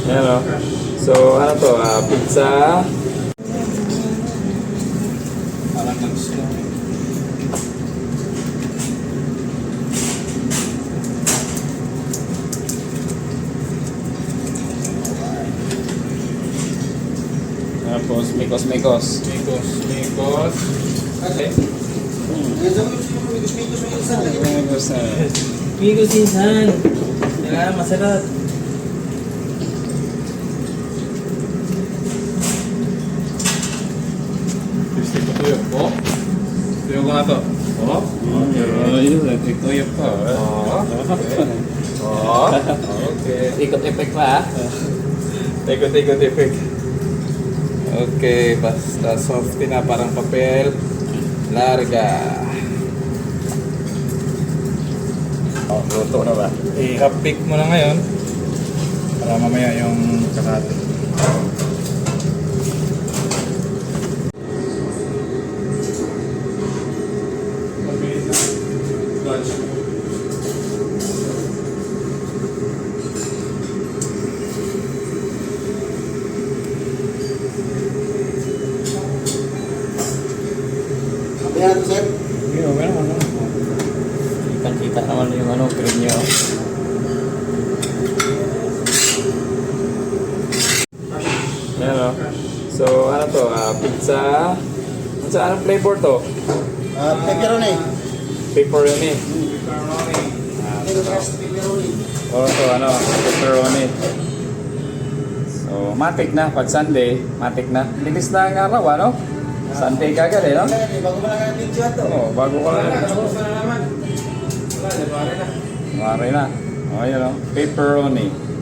Ayan o. So, ano to? Pizza. Parang nag-slow. Tapos, mikos. Mikos. Okay. Mikos na. Migos insan. Kailangan masarap. Gusto ko tuyok po. Tuyok ko na to. Tuyok ko. Okay. Ikot-epek pa Ikot effect. Okay, basta softy na parang papel. Larga. Luto na ba? I-half-bake mo na ngayon para mamaya yung kalahati. Ayan, sir. Kita naman yung ano, cream nyo. Ayan o. So, ano to? Pizza. Anong flavor to? Pepperoni. Pepperoni. Pepperoni. O to, pepperoni. So, matik na. Pag Sunday, matik na. Linis na ang araw, ano? Sunday kagad no? Bago mo lang ang video ito. Oo, bago ko lang. Tapos na naman. Wala, January na. Mare na. O, yun o. Pepperoni.